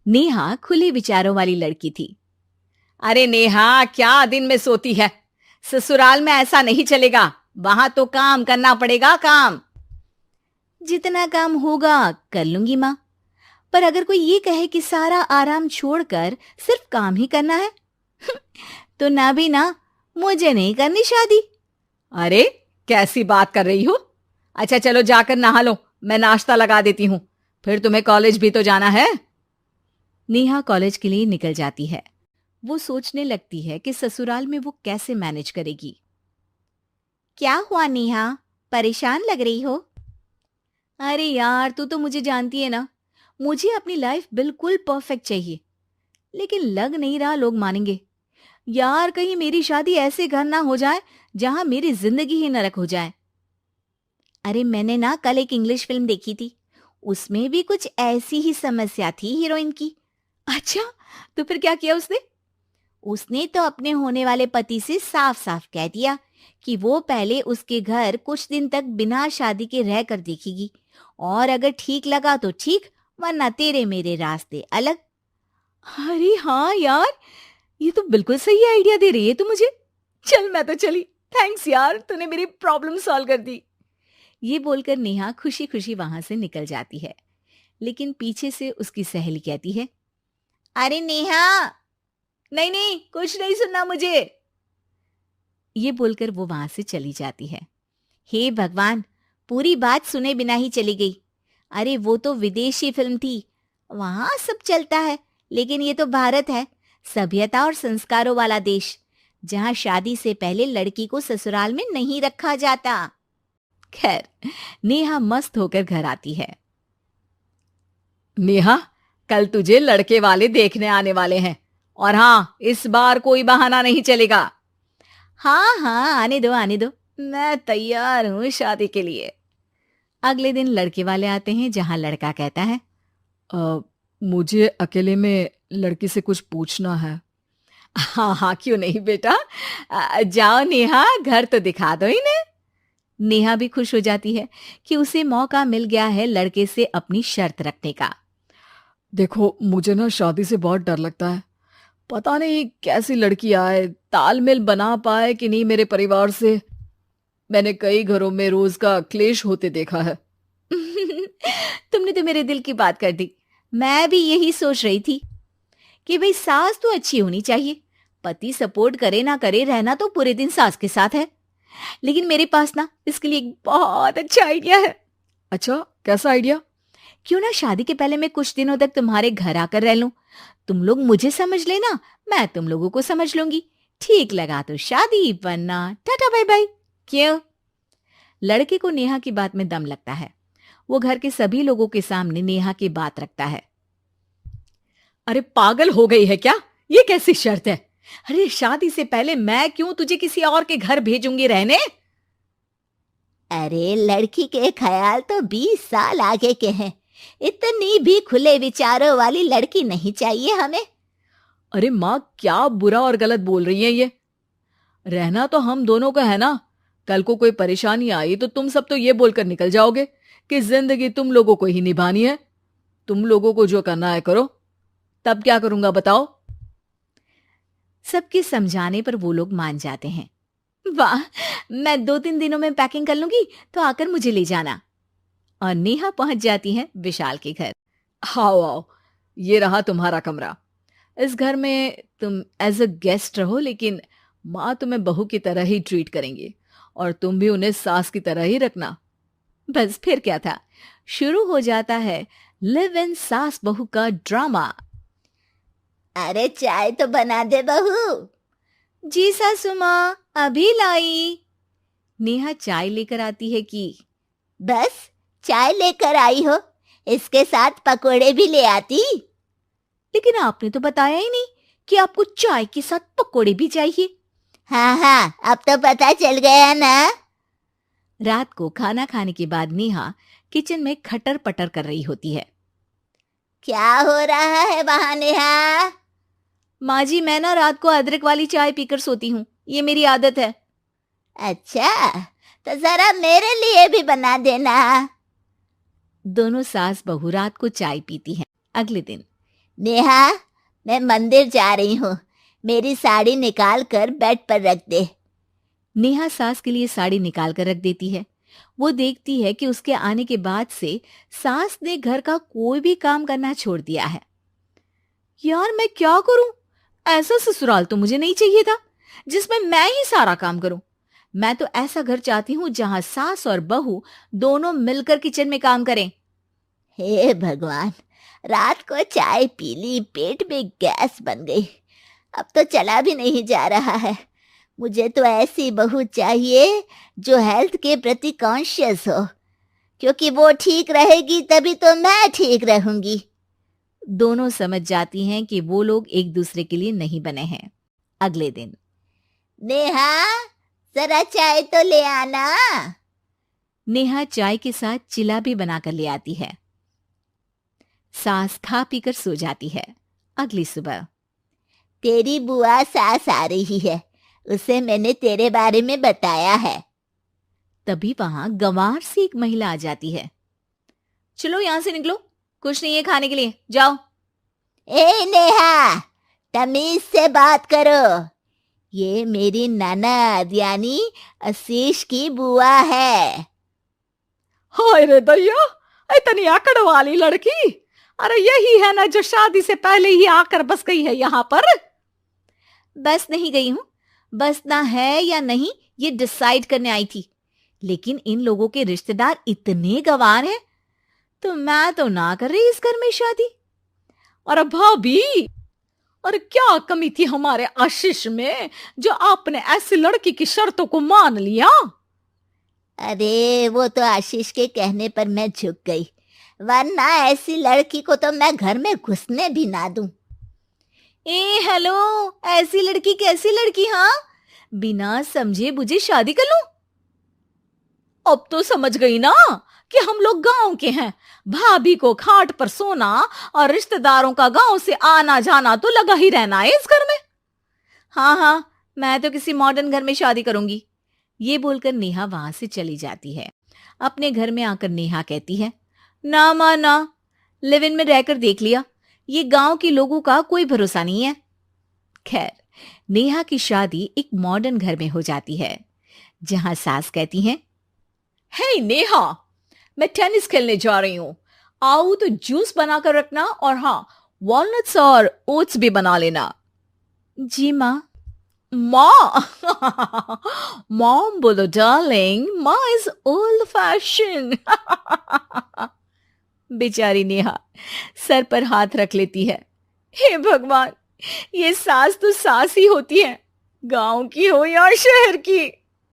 नेहा खुले विचारों वाली लड़की थी। अरे नेहा, क्या दिन में सोती है? ससुराल में ऐसा नहीं चलेगा। वहां तो काम करना पड़ेगा, काम। जितना काम होगा कर लूंगी माँ, पर अगर कोई ये कहे कि सारा आराम छोड़कर सिर्फ काम ही करना है तो ना भी ना, मुझे नहीं करनी शादी। अरे कैसी बात कर रही हो? अच्छा चलो जाकर नहा लो, मैं नाश्ता लगा देती हूँ, फिर तुम्हें कॉलेज भी तो जाना है। नेहा कॉलेज के लिए निकल जाती है। वो सोचने लगती है कि ससुराल में वो कैसे मैनेज करेगी। क्या हुआ नेहा, परेशान लग रही हो? अरे यार, तू तो मुझे जानती है ना, मुझे अपनी लाइफ बिल्कुल परफेक्ट चाहिए, लेकिन लग नहीं रहा लोग मानेंगे। यार, कहीं मेरी शादी ऐसे घर ना हो जाए जहां मेरी जिंदगी ही नरक हो जाए। अरे मैंने ना कल एक इंग्लिश फिल्म देखी थी, उसमें भी कुछ ऐसी ही समस्या थी हीरोइन की। अच्छा, तो फिर क्या किया उसने? उसने तो अपने होने वाले पति से साफ साफ कह दिया कि वो पहले उसके घर कुछ दिन तक बिना शादी के रह कर देखेगी, और अगर ठीक लगा तो ठीक, वरना तेरे मेरे रास्ते अलग। अरे हाँ यार, ये तो बिल्कुल सही आइडिया दे रही है तू मुझे। चल मैं तो चली। थैंक्स यार, तूने मेरी प्रॉब्लम सॉल्व कर दी। ये बोलकर नेहा खुशी खुशी वहां से निकल जाती है, लेकिन पीछे से उसकी सहेली कहती है, अरे नेहा, नहीं नहीं, कुछ नहीं सुनना मुझे। ये बोलकर वो वहां से चली जाती है। हे भगवान, पूरी बात सुने बिना ही चली गई। अरे वो तो विदेशी फिल्म थी, वहां सब चलता है, लेकिन ये तो भारत है, सभ्यता और संस्कारों वाला देश, जहां शादी से पहले लड़की को ससुराल में नहीं रखा जाता। खैर, नेहा मस्त होकर घर आती है। नेहा, कल तुझे लड़के वाले देखने आने वाले हैं, और हाँ, इस बार कोई बहाना नहीं चलेगा। हाँ हाँ, आने दो आने दो, मैं तैयार हूं शादी के लिए। अगले दिन लड़के वाले आते हैं, जहां लड़का कहता है, मुझे अकेले में लड़की से कुछ पूछना है। हाँ हाँ, क्यों नहीं बेटा, जाओ नेहा, घर तो दिखा दो इन्हें। नेहा भी खुश हो जाती है कि उसे मौका मिल गया है लड़के से अपनी शर्त रखने का। देखो, मुझे ना शादी से बहुत डर लगता है। पता नहीं कैसी लड़की आए, तालमेल बना पाए कि नहीं मेरे परिवार से। मैंने कई घरों में रोज का क्लेश होते देखा है। तुमने तो मेरे दिल की बात कर दी। मैं भी यही सोच रही थी कि भाई सास तो अच्छी होनी चाहिए, पति सपोर्ट करे ना करे, रहना तो पूरे दिन सास के साथ है। लेकिन मेरे पास ना इसके लिए एक बहुत अच्छा आइडिया है। अच्छा, कैसा आइडिया? क्यों ना शादी के पहले मैं कुछ दिनों तक तुम्हारे घर आकर रह लूं, तुम लोग मुझे समझ लेना, मैं तुम लोगों को समझ लूंगी। ठीक लगा तो शादी, वरना टाटा बाय बाय। क्यों? लड़के को नेहा की बात में दम लगता है। वो घर के सभी लोगों के सामने नेहा की बात रखता है। अरे पागल हो गई है क्या? ये कैसी शर्त है? अरे शादी से पहले मैं क्यों तुझे किसी और के घर भेजूंगी रहने? अरे लड़की के ख्याल तो 20 साल आगे के हैं, इतनी भी खुले विचारों वाली लड़की नहीं चाहिए हमें। अरे माँ, क्या बुरा और गलत बोल रही है ये? रहना तो हम दोनों का है ना। कल को कोई परेशानी आई तो तुम सब तो ये बोलकर निकल जाओगे कि जिंदगी तुम लोगों को ही निभानी है। तुम लोगों को जो करना है करो, तब क्या करूंगा बताओ? सबके समझाने पर वो लोग मान जाते हैं। वाह, मैं 2-3 दिनों में पैकिंग कर लूंगी, तो आकर मुझे ले जाना। और नेहा पहुंच जाती है विशाल के घर। आओ आओ, ये रहा तुम्हारा कमरा। इस घर में तुम एज अ गेस्ट रहो, लेकिन माँ तुम्हें बहू की तरह ही ट्रीट करेंगी, और तुम भी उन्हें सास की तरह ही रखना। बस फिर क्या था, शुरू हो जाता है लिव इन सास बहू का ड्रामा। अरे चाय तो बना दे बहू। जी सासू माँ, अभी लाई। नेहा चाय लेकर आती है कि बस चाय लेकर आई हो, इसके साथ पकोड़े भी ले आती। लेकिन आपने तो बताया ही नहीं कि आपको चाय के साथ पकोड़े भी चाहिए। हाँ हाँ, अब तो पता चल गया ना। रात को खाना खाने के बाद नेहा किचन में खटर पटर कर रही होती है। क्या हो रहा है वहां नेहा? माँ जी, मैं ना रात को अदरक वाली चाय पीकर सोती हूँ, ये मेरी आदत है। अच्छा, तो जरा मेरे लिए भी बना देना। दोनों सास बहू रात को चाय पीती हैं। अगले दिन नेहा, मैं मंदिर जा रही हूँ, मेरी साड़ी निकाल कर बेड पर रख दे। नेहा सास के लिए साड़ी निकाल कर रख देती है। वो देखती है कि उसके आने के बाद से सास ने घर का कोई भी काम करना छोड़ दिया है। यार मैं क्या करूं? ऐसा ससुराल तो मुझे नहीं चाहिए था जिसमें मैं ही सारा काम करूं। मैं तो ऐसा घर चाहती हूं जहां सास और बहू दोनों मिलकर किचन में काम करें। हे भगवान, रात को चाय पी ली, पेट में गैस बन गई, अब तो चला भी नहीं जा रहा है। मुझे तो ऐसी बहू चाहिए जो हेल्थ के प्रति कॉन्शियस हो, क्योंकि वो ठीक रहेगी तभी तो मैं ठीक रहूंगी। दोनों समझ जाती हैं कि वो लोग एक दूसरे के लिए नहीं बने हैं। अगले दिन नेहा, जरा चाय तो ले आना। नेहा चाय के साथ चिला भी बनाकर ले आती है। सास खा पीकर सो जाती है। अगली सुबह तेरी बुआ सास आ रही है, उसे मैंने तेरे बारे में बताया है। तभी वहां गंवार से एक महिला आ जाती है। चलो यहां से निकलो, कुछ नहीं है खाने के लिए, जाओ। ए नेहा, तमीज से बात करो, ये मेरी ननद यानी आशीष की बुआ है। हाय रे दैया, इतनी आकड़ वाली लड़की! अरे यही है ना जो शादी से पहले ही आकर बस गई है यहाँ पर। बस नहीं गई हूं, बसना है या नहीं ये डिसाइड करने आई थी, लेकिन इन लोगों के रिश्तेदार इतने गंवार हैं तो मैं तो ना कर रही इस घर में शादी। और भाभी, और क्या कमी थी हमारे आशीष में जो आपने ऐसी लड़की की शर्तों को मान लिया? अरे वो तो आशीष के कहने पर मैं झुक गई, वरना ऐसी लड़की को तो मैं घर में घुसने भी ना दूं। ए हेलो, ऐसी लड़की कैसी लड़की? हाँ, बिना समझे बुझे शादी कर लूं? अब तो समझ गई ना कि हम लोग गांव के हैं। भाभी को खाट पर सोना और रिश्तेदारों का गांव से आना जाना तो लगा ही रहना है इस घर में। हाँ हाँ, मैं तो किसी मॉडर्न घर में शादी करूंगी। ये बोलकर नेहा वहां से चली जाती है। अपने घर में आकर नेहा कहती है, ना मां ना, लिव इन में रहकर देख लिया, ये गांव के लोगों का कोई भरोसा नहीं है। खैर, नेहा की शादी एक मॉडर्न घर में हो जाती है, जहां सास कहती हैं, हे नेहा, मैं टेनिस खेलने जा रही हूं, आओ तो जूस बनाकर रखना, और हाँ, वॉलनट्स और ओट्स भी बना लेना। जी माँ। माँ मॉम बोलो डार्लिंग, माँ इज ओल्ड फैशन। बेचारी नेहा सर पर हाथ रख लेती है। हे भगवान, ये सास तो सास ही होती है, गांव की हो या शहर की।